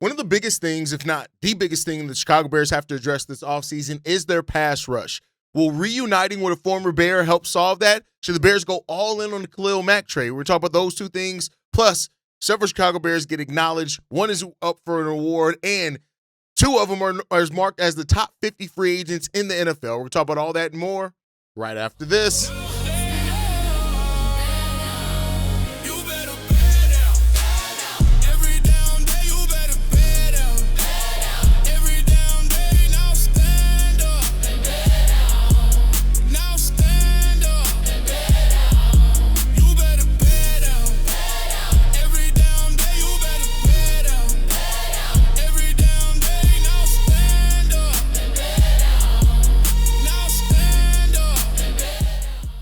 One of the biggest things, if not the biggest thing the Chicago Bears have to address this offseason is their pass rush. Will reuniting with a former Bear help solve that? Should the Bears go all in on the Khalil Mack trade? We're talking about those two things. Plus, several Chicago Bears get acknowledged. One is up for an award, and two of them are marked as the top 50 free agents in the NFL. We're going to talk about all that and more right after this.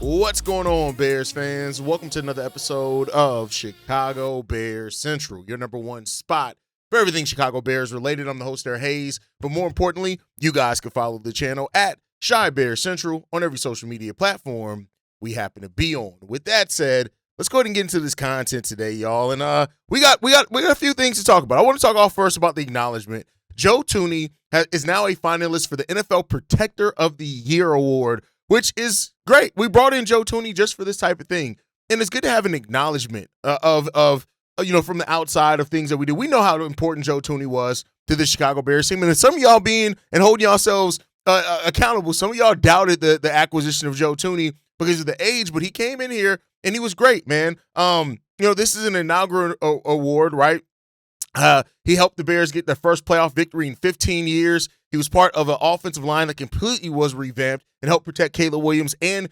What's going on, Bears fans? Welcome to another episode of Chicago Bears Central, your number one spot for everything Chicago Bears related. I'm the host there, Hayes, but more importantly, you guys can follow the channel at Chi Bears Central on every social media platform we happen to be on. With that said, let's go ahead and get into this content today, y'all. And we got a few things to talk about. I want to talk off first about the acknowledgement. Joe Thuney is now a finalist for the NFL Protector of the Year award, which is great. We brought in Joe Thuney just for this type of thing. And it's good to have an acknowledgement of from the outside of things that we do. We know how important Joe Thuney was to the Chicago Bears team. And some of y'all being and holding yourselves accountable, some of y'all doubted the acquisition of Joe Thuney because of the age, but he came in here and he was great, man. This is an inaugural award, right? He helped the Bears get their first playoff victory in 15 years. He was part of an offensive line that completely was revamped and helped protect Caleb Williams and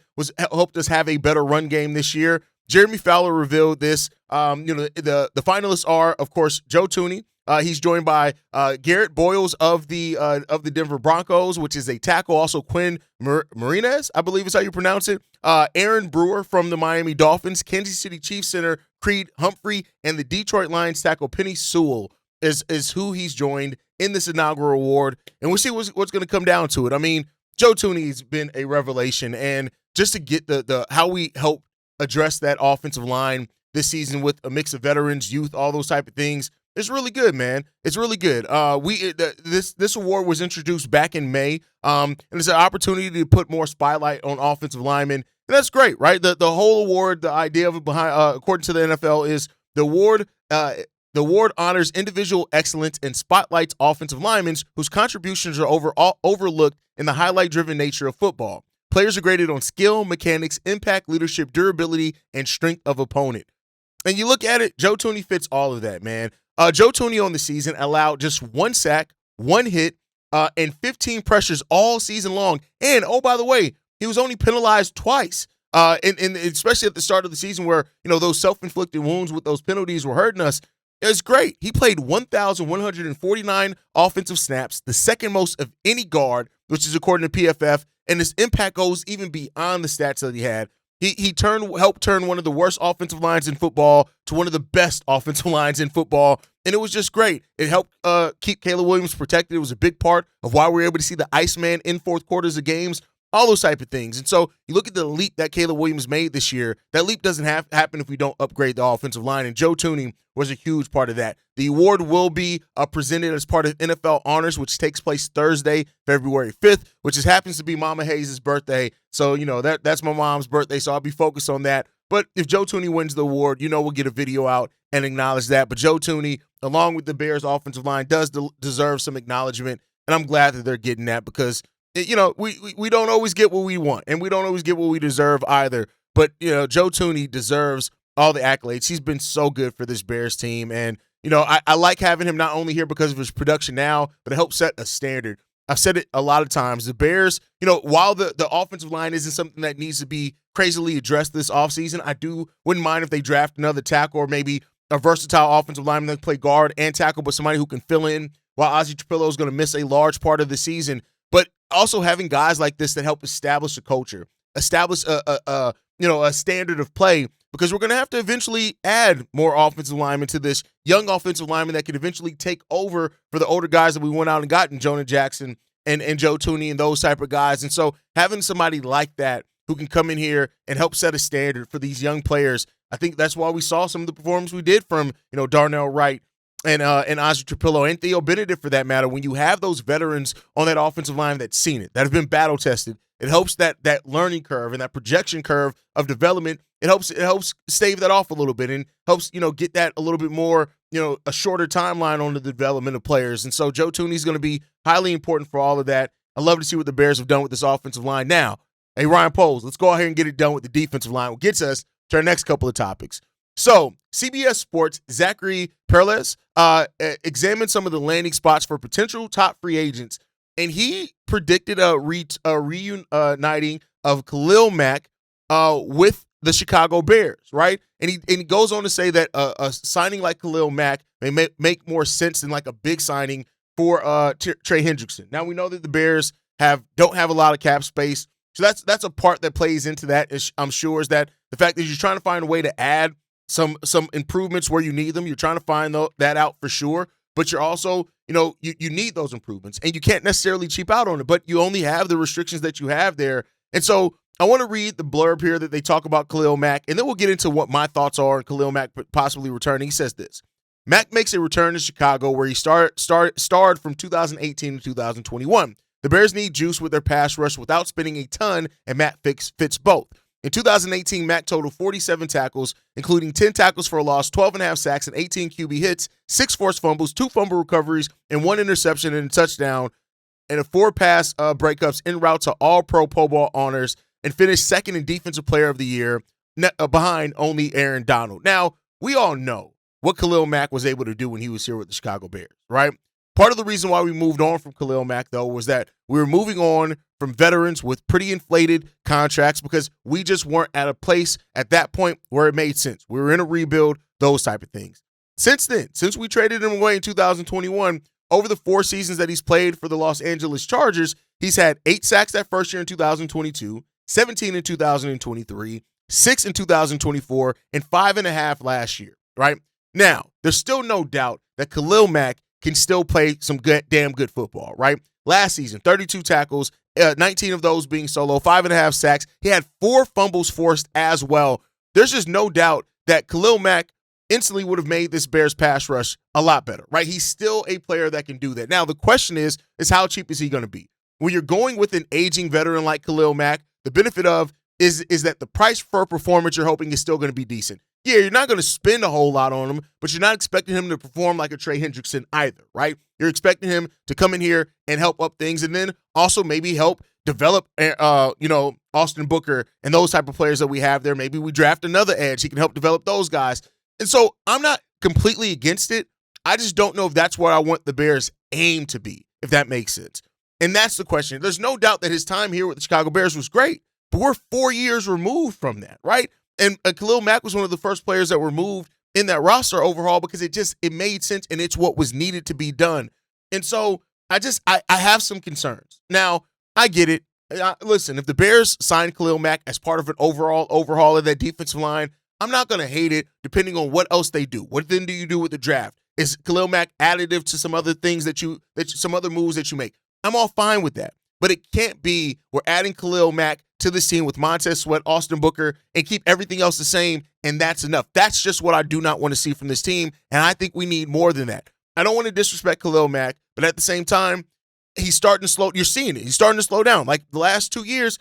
helped us have a better run game this year. Jeremy Fowler revealed this. The finalists are, of course, Joe Thuney. He's joined by Garrett Boyles of the Denver Broncos, which is a tackle. Also, Quinn Marinez, I believe is how you pronounce it. Aaron Brewer from the Miami Dolphins, Kansas City Chiefs center Creed Humphrey, and the Detroit Lions tackle Penny Sewell is who he's joined in this inaugural award. And we'll see what's going to come down to it. I mean, Joe Thuney's been a revelation, and just to get the how we help address that offensive line this season with a mix of veterans, youth, all those type of things, it's really good, man. It's really good. This award was introduced back in May, and it's an opportunity to put more spotlight on offensive linemen, and that's great, right? The whole award, the idea of it behind, according to the NFL, is the award. The award honors individual excellence and spotlights offensive linemen whose contributions are overlooked in the highlight-driven nature of football. Players are graded on skill, mechanics, impact, leadership, durability, and strength of opponent. And you look at it, Joe Thuney fits all of that, man. Joe Thuney on the season allowed just one sack, one hit, and 15 pressures all season long. And, oh, by the way, he was only penalized twice. And especially at the start of the season where, those self-inflicted wounds with those penalties were hurting us. It was great. He played 1,149 offensive snaps, the second most of any guard, which is according to PFF, and his impact goes even beyond the stats that he had. He helped turn one of the worst offensive lines in football to one of the best offensive lines in football, and it was just great. It helped keep Caleb Williams protected. It was a big part of why we were able to see the Iceman in fourth quarters of games, all those type of things. And so you look at the leap that Caleb Williams made this year, that leap doesn't happen if we don't upgrade the offensive line, and Joe Thuney was a huge part of that. The award will be presented as part of NFL Honors, which takes place Thursday, February 5th, which happens to be Mama Hayes' birthday. So, that's my mom's birthday, so I'll be focused on that. But if Joe Thuney wins the award, we'll get a video out and acknowledge that. But Joe Thuney, along with the Bears offensive line, does deserve some acknowledgement, and I'm glad that they're getting that because we don't always get what we want, and we don't always get what we deserve either. But, Joe Thuney deserves all the accolades. He's been so good for this Bears team. And, I like having him not only here because of his production now, but it helps set a standard. I've said it a lot of times. The Bears, while the offensive line isn't something that needs to be crazily addressed this offseason, wouldn't mind if they draft another tackle or maybe a versatile offensive lineman that can play guard and tackle, but somebody who can fill in while Ozzie Trapillo is going to miss a large part of the season. But also having guys like this that help establish a culture, establish a standard of play, because we're going to have to eventually add more offensive linemen to this young offensive lineman that could eventually take over for the older guys that we went out and got in Jonah Jackson and Joe Thuney and those type of guys. And so having somebody like that who can come in here and help set a standard for these young players, I think that's why we saw some of the performance we did from, Darnell Wright and Ozzie Trapillo and Theo Benedict for that matter, when you have those veterans on that offensive line that's seen it, that have been battle tested, it helps that learning curve and that projection curve of development. It helps stave that off a little bit and helps, get that a little bit more, a shorter timeline on the development of players. And so Joe Thuney is going to be highly important for all of that. I love to see what the Bears have done with this offensive line. Now, hey, Ryan Poles, let's go ahead and get it done with the defensive line, what gets us to our next couple of topics. So, CBS Sports' Zachary Perles examined some of the landing spots for potential top free agents, and he predicted a reuniting of Khalil Mack with the Chicago Bears, right? And he goes on to say that a signing like Khalil Mack may make more sense than like a big signing for Trey Hendrickson. Now, we know that the Bears don't have a lot of cap space, so that's a part that plays into that, I'm sure, is that the fact that you're trying to find a way to add some improvements where you need them. You're trying to find that out for sure, but you're also, you need those improvements, and you can't necessarily cheap out on it, but you only have the restrictions that you have there. And so I want to read the blurb here that they talk about Khalil Mack, and then we'll get into what my thoughts are on Khalil Mack possibly returning. He says this: Mack makes a return to Chicago, where he starred from 2018 to 2021. The Bears need juice with their pass rush without spending a ton, and Mack fits both. In 2018, Mack totaled 47 tackles, including 10 tackles for a loss, 12.5 sacks, and 18 QB hits, 6 forced fumbles, 2 fumble recoveries, and 1 interception and a touchdown, and 4 pass breakups en route to All-Pro Bowl honors, and finished second in Defensive Player of the Year, behind only Aaron Donald. Now, we all know what Khalil Mack was able to do when he was here with the Chicago Bears, right? Part of the reason why we moved on from Khalil Mack, though, was that we were moving on from veterans with pretty inflated contracts because we just weren't at a place at that point where it made sense. We were in a rebuild, those type of things. Since then, since we traded him away in 2021, over the 4 seasons that he's played for the Los Angeles Chargers, he's had 8 sacks that first year in 2022, 17 in 2023, 6 in 2024, and 5.5 last year, right? Now, there's still no doubt that Khalil Mack can still play some damn good football, right? Last season, 32 tackles, 19 of those being solo, 5.5 sacks. He had 4 fumbles forced as well. There's just no doubt that Khalil Mack instantly would have made this Bears pass rush a lot better, right? He's still a player that can do that. Now, the question is how cheap is he going to be? When you're going with an aging veteran like Khalil Mack, the benefit of is that the price per performance you're hoping is still going to be decent. Yeah, you're not going to spend a whole lot on him, but you're not expecting him to perform like a Trey Hendrickson either, right? You're expecting him to come in here and help up things, and then also maybe help develop, Austin Booker and those type of players that we have there. Maybe we draft another edge. He can help develop those guys. And so I'm not completely against it. I just don't know if that's what I want the Bears' aim to be, if that makes sense. And that's the question. There's no doubt that his time here with the Chicago Bears was great, but we're 4 years removed from that, right? And Khalil Mack was one of the first players that were moved in that roster overhaul because it made sense and it's what was needed to be done. And so I have some concerns. Now, I get it. Listen, if the Bears sign Khalil Mack as part of an overall overhaul of that defensive line, I'm not going to hate it depending on what else they do. What then do you do with the draft? Is Khalil Mack additive to some other things some other moves that you make? I'm all fine with that. But it can't be we're adding Khalil Mack to this team with Montez Sweat, Austin Booker, and keep everything else the same, and that's enough. That's just what I do not want to see from this team, and I think we need more than that. I don't want to disrespect Khalil Mack, but at the same time, he's starting to slow. You're seeing it. He's starting to slow down. Like the last 3 years,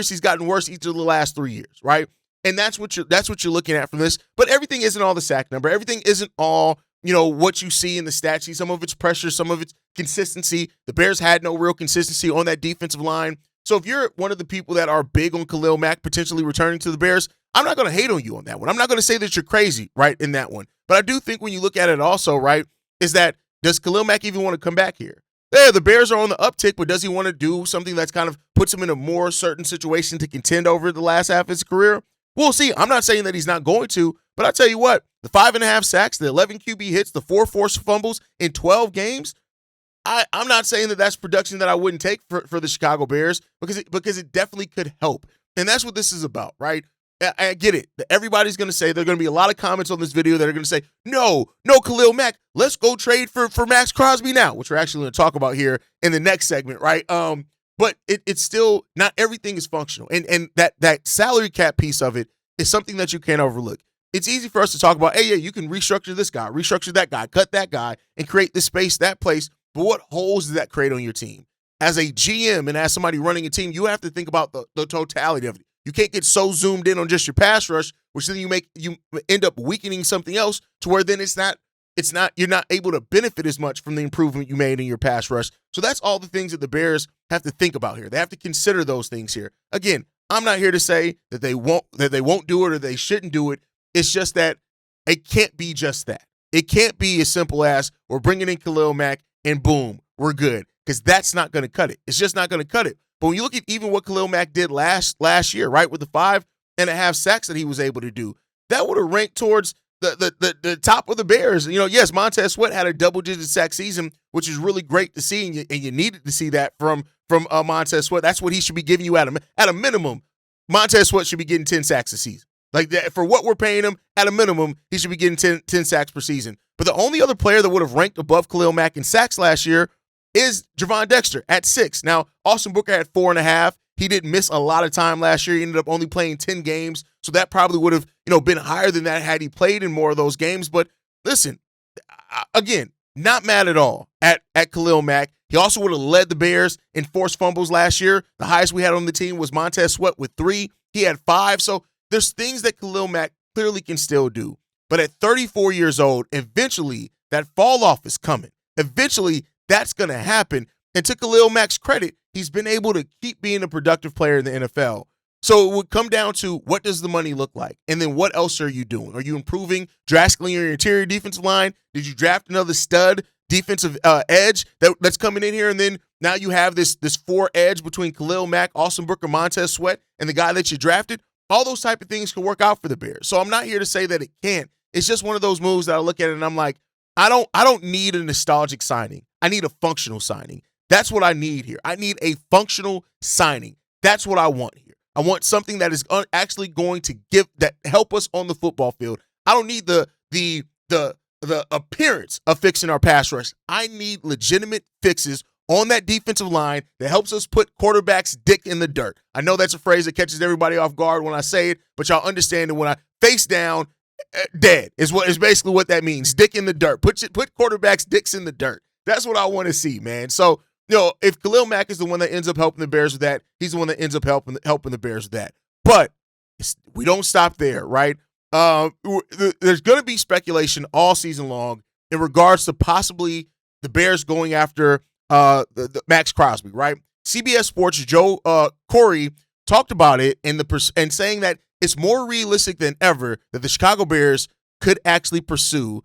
he's gotten worse each of the last 3 years, right? And that's what you're looking at from this. But everything isn't all the sack number. Everything isn't all what you see in the stat sheet. Some of it's pressure, some of it's consistency. The Bears had no real consistency on that defensive line. So if you're one of the people that are big on Khalil Mack potentially returning to the Bears, I'm not going to hate on you on that one. I'm not going to say that you're crazy, right, in that one. But I do think when you look at it also, right, is that does Khalil Mack even want to come back here? Yeah, the Bears are on the uptick, but does he want to do something that's kind of puts him in a more certain situation to contend over the last half of his career? We'll see. I'm not saying that he's not going to, but I tell you what, the 5.5 sacks, the 11 QB hits, the 4 forced fumbles in 12 games, I'm not saying that that's production that I wouldn't take for the Chicago Bears because it definitely could help. And that's what this is about, right? I get it. Everybody's going to say, there are going to be a lot of comments on this video that are going to say, no, Khalil Mack, let's go trade for Maxx Crosby now, which we're actually going to talk about here in the next segment, right? But it's still, not everything is functional. And that salary cap piece of it is something that you can't overlook. it's easy for us to talk about, hey, yeah, you can restructure this guy, restructure that guy, cut that guy, and create this space, that place. But what holes does that create on your team? As a GM and as somebody running a team, you have to think about the totality of it. You can't get so zoomed in on just your pass rush, which then you end up weakening something else to where then you're not able to benefit as much from the improvement you made in your pass rush. So that's all the things that the Bears have to think about here. They have to consider those things here. Again, I'm not here to say that they won't do it or they shouldn't do it. It's just that it can't be just that. It can't be as simple as we're bringing in Khalil Mack and boom, we're good, because that's not going to cut it. It's just not going to cut it. But when you look at even what Khalil Mack did last year, right, with the 5.5 sacks that he was able to do, that would have ranked towards the top of the Bears. Yes, Montez Sweat had a double-digit sack season, which is really great to see, and you needed to see that from Montez Sweat. That's what he should be giving you at a minimum. Montez Sweat should be getting 10 sacks a season. Like that, for what we're paying him, at a minimum, he should be getting 10 sacks per season. But the only other player that would have ranked above Khalil Mack in sacks last year is Javon Dexter at 6. Now, Austin Booker had 4.5. He didn't miss a lot of time last year. He ended up only playing 10 games. So that probably would have, been higher than that had he played in more of those games. But listen, again, not mad at all at Khalil Mack. He also would have led the Bears in forced fumbles last year. The highest we had on the team was Montez Sweat with 3. He had 5. So there's things that Khalil Mack clearly can still do. But at 34 years old, eventually that fall off is coming. Eventually that's going to happen. And to Khalil Mack's credit, he's been able to keep being a productive player in the NFL. So it would come down to, what does the money look like? And then what else are you doing? Are you improving drastically your interior defensive line? Did you draft another stud defensive edge that's coming in here? And then now you have this 4 edge between Khalil Mack, Austin Booker, Montez Sweat, and the guy that you drafted. All those type of things can work out for the Bears. So I'm not here to say that it can't. It's just one of those moves that I look at it and I'm like, I don't need a nostalgic signing. I need a functional signing. That's what I need here. I need a functional signing. That's what I want here. I want something that is actually going to help us on the football field. I don't need the appearance of fixing our pass rush. I need legitimate fixes on that defensive line that helps us put quarterbacks' dick in the dirt. I know that's a phrase that catches everybody off guard when I say it, but y'all understand that when I face down, dead is basically what that means. Dick in the dirt. Put quarterbacks' dicks in the dirt. That's what I want to see, man. So, if Khalil Mack is the one that ends up helping the Bears with that, he's the one that ends up helping the Bears with that. But we don't stop there, right? There's going to be speculation all season long in regards to possibly the Bears going after the Maxx Crosby, right? CBS Sports' Joe Corey talked about it and saying that it's more realistic than ever that the Chicago Bears could actually pursue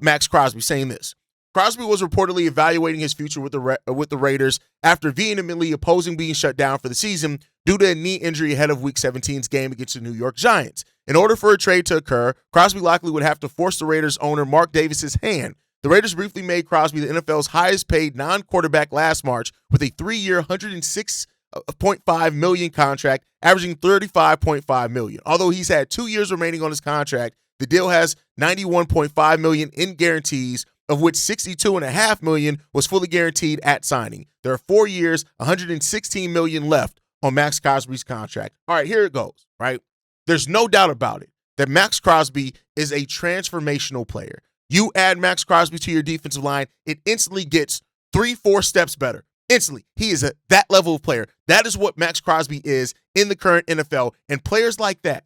Maxx Crosby, saying this. Crosby was reportedly evaluating his future with the Raiders after vehemently opposing being shut down for the season due to a knee injury ahead of Week 17's game against the New York Giants. In order for a trade to occur, Crosby likely would have to force the Raiders owner Mark Davis's hand. The Raiders briefly made Crosby the NFL's highest-paid non-quarterback last March with a 3-year, $106.5 million contract, averaging $35.5 million. Although he's had 2 years remaining on his contract, the deal has $91.5 million in guarantees, of which $62.5 million was fully guaranteed at signing. There are 4 years, $116 million left on Maxx Crosby's contract. All right, here it goes, right? There's no doubt about it that Maxx Crosby is a transformational player. You add Maxx Crosby to your defensive line, it instantly gets 3-4 steps better. Instantly. He is that level of player. That is what Maxx Crosby is in the current NFL. And players like that,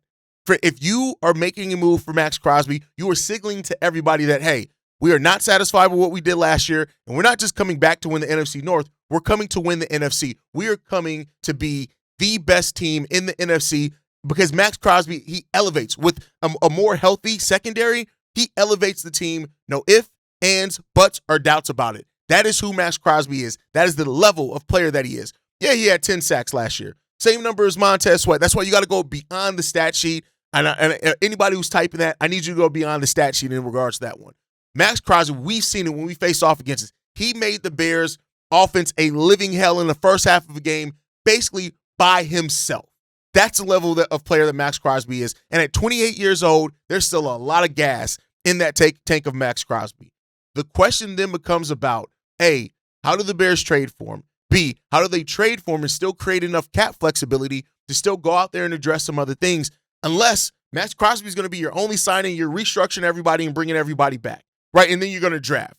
if you are making a move for Maxx Crosby, you are signaling to everybody that, hey, we are not satisfied with what we did last year, and we're not just coming back to win the NFC North. We're coming to win the NFC. We are coming to be the best team in the NFC because Maxx Crosby, he elevates with a more healthy secondary. He elevates the team. No ifs, ands, buts, or doubts about it. That is who Maxx Crosby is. That is the level of player that he is. Yeah, he had 10 sacks last year. Same number as Montez Sweat. That's why you got to go beyond the stat sheet. And anybody who's typing that, I need you to go beyond the stat sheet in regards to that one. Maxx Crosby, we've seen it when we face off against us. He made the Bears offense a living hell in the first half of the game, basically by himself. That's the level of player that Maxx Crosby is. And at 28 years old, there's still a lot of gas in that tank of Maxx Crosby. The question then becomes about, A, how do the Bears trade for him? B, how do they trade for him and still create enough cap flexibility to still go out there and address some other things, unless Maxx Crosby is going to be your only signing. You're restructuring everybody and bringing everybody back, right? And then you're going to draft.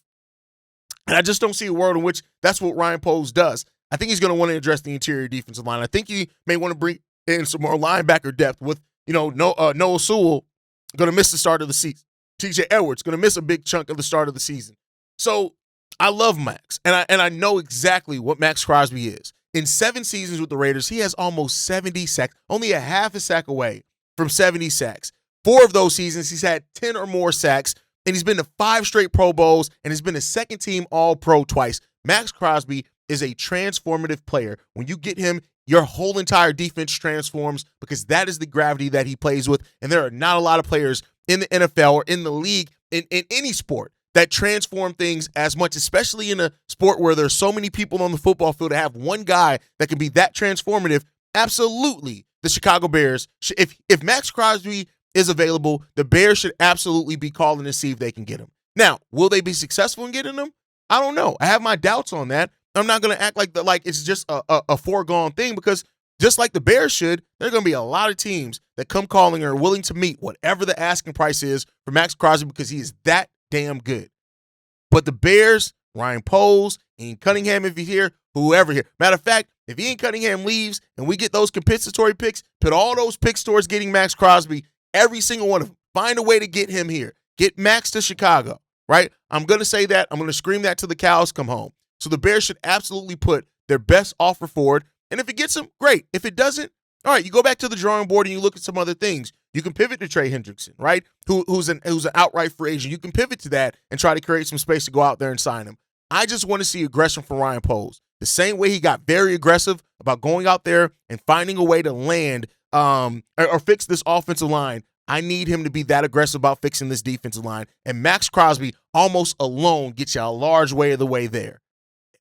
And I just don't see a world in which that's what Ryan Poles does. I think he's going to want to address the interior defensive line. I think he may want to bring in some more linebacker depth with, Noah Sewell going to miss the start of the season. TJ Edwards going to miss a big chunk of the start of the season. So I love Maxx, and I know exactly what Maxx Crosby is. In 7 seasons with the Raiders, he has almost 70 sacks, only a half a sack away from 70 sacks. 4 of those seasons, he's had 10 or more sacks, and he's been to 5 straight Pro Bowls, and has been a second-team All-Pro twice. Maxx Crosby is a transformative player. When you get him, your whole entire defense transforms because that is the gravity that he plays with, and there are not a lot of players in the NFL or in the league, in any sport, that transform things as much, especially in a sport where there's so many people on the football field. To have one guy that can be that transformative, absolutely, the Chicago Bears, if Maxx Crosby is available, the Bears should absolutely be calling to see if they can get him. Now, will they be successful in getting him? I don't know. I have my doubts on that. I'm not going to act like it's just a foregone thing, because just like the Bears should, there are going to be a lot of teams that come calling or are willing to meet whatever the asking price is for Maxx Crosby because he is that damn good. But the Bears, Ryan Poles, Ian Cunningham, if he's here, whoever here. Matter of fact, if Ian Cunningham leaves and we get those compensatory picks, put all those picks towards getting Maxx Crosby, every single one of them. Find a way to get him here. Get Maxx to Chicago, right? I'm going to say that. I'm going to scream that till the cows come home. So the Bears should absolutely put their best offer forward. And if it gets him, great. If it doesn't, all right, you go back to the drawing board and you look at some other things. You can pivot to Trey Hendrickson, right? Who's an outright free agent. You can pivot to that and try to create some space to go out there and sign him. I just want to see aggression from Ryan Poles. The same way he got very aggressive about going out there and finding a way to land or fix this offensive line. I need him to be that aggressive about fixing this defensive line. And Maxx Crosby almost alone gets you a large way of the way there.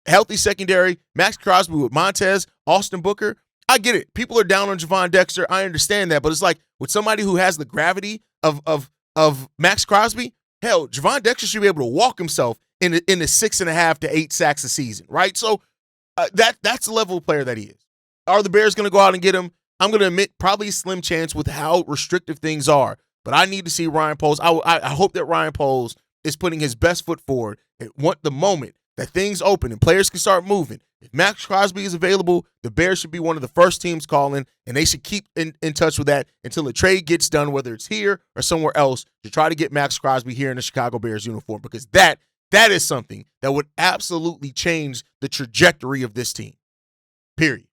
Healthy secondary, Maxx Crosby with Montez, Austin Booker. I get it. People are down on Javon Dexter. I understand that. But it's like with somebody who has the gravity of Maxx Crosby, hell, Javon Dexter should be able to walk himself in the 6.5 to 8 sacks a season, right? So that's the level of player that he is. Are the Bears going to go out and get him? I'm going to admit probably a slim chance with how restrictive things are. But I need to see Ryan Poles. I hope that Ryan Poles is putting his best foot forward at the moment that things open and players can start moving. If Maxx Crosby is available, the Bears should be one of the first teams calling, and they should keep in touch with that until the trade gets done, whether it's here or somewhere else, to try to get Maxx Crosby here in the Chicago Bears uniform, because that is something that would absolutely change the trajectory of this team, period.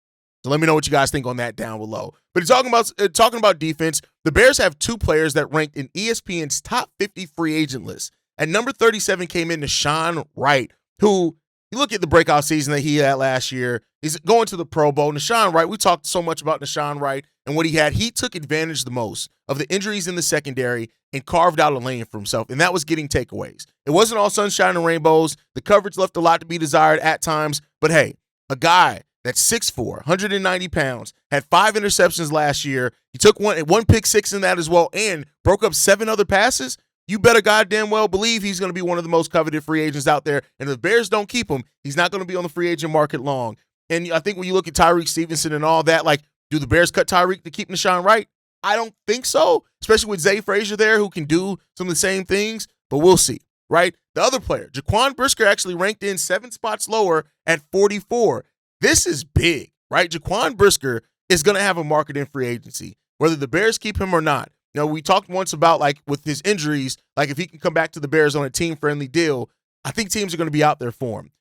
So let me know what you guys think on that down below. But talking about defense, the Bears have 2 players that ranked in ESPN's top 50 free agent list. At number 37 came in Nahshon Wright, who, you look at the breakout season that he had last year. He's going to the Pro Bowl. Nahshon Wright, we talked so much about Nahshon Wright and what he had. He took advantage the most of the injuries in the secondary and carved out a lane for himself, and that was getting takeaways. It wasn't all sunshine and rainbows. The coverage left a lot to be desired at times. But, hey, a guy that's 6'4", 190 pounds, had 5 interceptions last year. He took one pick six in that as well and broke up 7 other passes. You better goddamn well believe he's going to be one of the most coveted free agents out there. And if the Bears don't keep him, he's not going to be on the free agent market long. And I think when you look at Tyreek Stevenson and all that, like, do the Bears cut Tyreek to keep Nahshon Wright? I don't think so, especially with Zay Frazier there, who can do some of the same things, but we'll see, right? The other player, Jaquan Brisker, actually ranked in 7 spots lower at 44. This is big, right? Jaquan Brisker is going to have a market in free agency, whether the Bears keep him or not. You know, we talked once about, like, with his injuries, like, if he can come back to the Bears on a team-friendly deal, I think teams are going to be out there for him.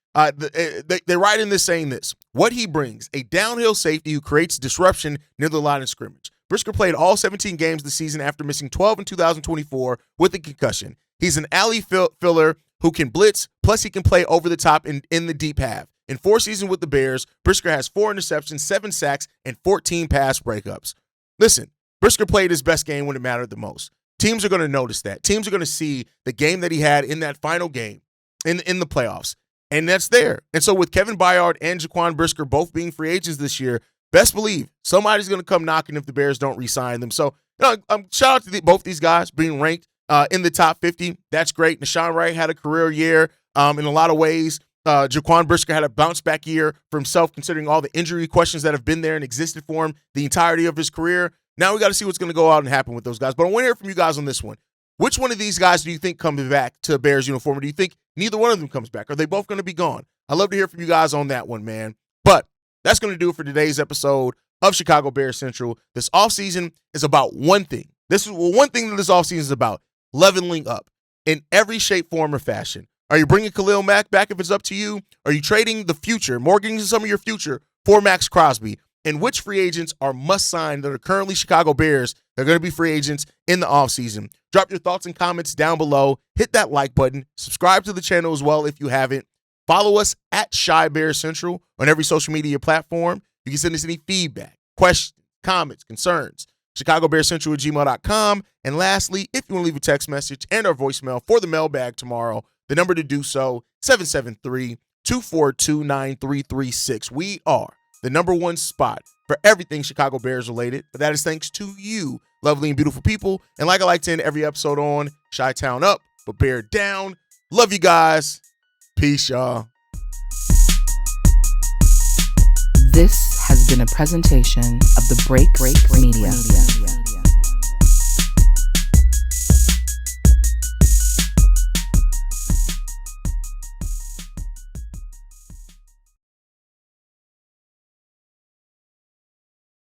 They write in this saying this: what he brings, a downhill safety who creates disruption near the line of scrimmage. Brisker played all 17 games this season after missing 12 in 2024 with a concussion. He's an alley filler who can blitz, plus he can play over the top in the deep half. In 4 seasons with the Bears, Brisker has 4 interceptions, 7 sacks, and 14 pass breakups. Listen, Brisker played his best game when it mattered the most. Teams are going to notice that. Teams are going to see the game that he had in that final game in the playoffs, and that's there. And so with Kevin Byard and Jaquan Brisker both being free agents this year, best believe somebody's going to come knocking if the Bears don't re-sign them. So, shout out to both these guys being ranked in the top 50. That's great. Nahshon Wright had a career year in a lot of ways. Jaquan Brisker had a bounce-back year for himself, considering all the injury questions that have been there and existed for him the entirety of his career. Now we got to see what's going to go out and happen with those guys. But I want to hear from you guys on this one. Which one of these guys do you think comes back to a Bears uniform? Or do you think neither one of them comes back? Are they both going to be gone? I'd love to hear from you guys on that one, man. But that's going to do it for today's episode of Chicago Bears Central. This offseason is about one thing. One thing that this offseason is about, leveling up in every shape, form, or fashion. Are you bringing Khalil Mack back if it's up to you? Are you trading the future, mortgaging some of your future for Maxx Crosby? And which free agents are must-sign that are currently Chicago Bears that are going to be free agents in the offseason? Drop your thoughts and comments down below. Hit that like button. Subscribe to the channel as well if you haven't. Follow us at Chi Bears Central on every social media platform. You can send us any feedback, questions, comments, concerns. ChicagoBearsCentral@gmail.com. And lastly, if you want to leave a text message and our voicemail for the mailbag tomorrow, the number to do so, 773-242-9336. We are the #1 spot for everything Chicago Bears related, but that is thanks to you, lovely and beautiful people. And like I like to end every episode on, Chi-Town up, but Bear down. Love you guys. Peace, y'all. This has been a presentation of the Break Media.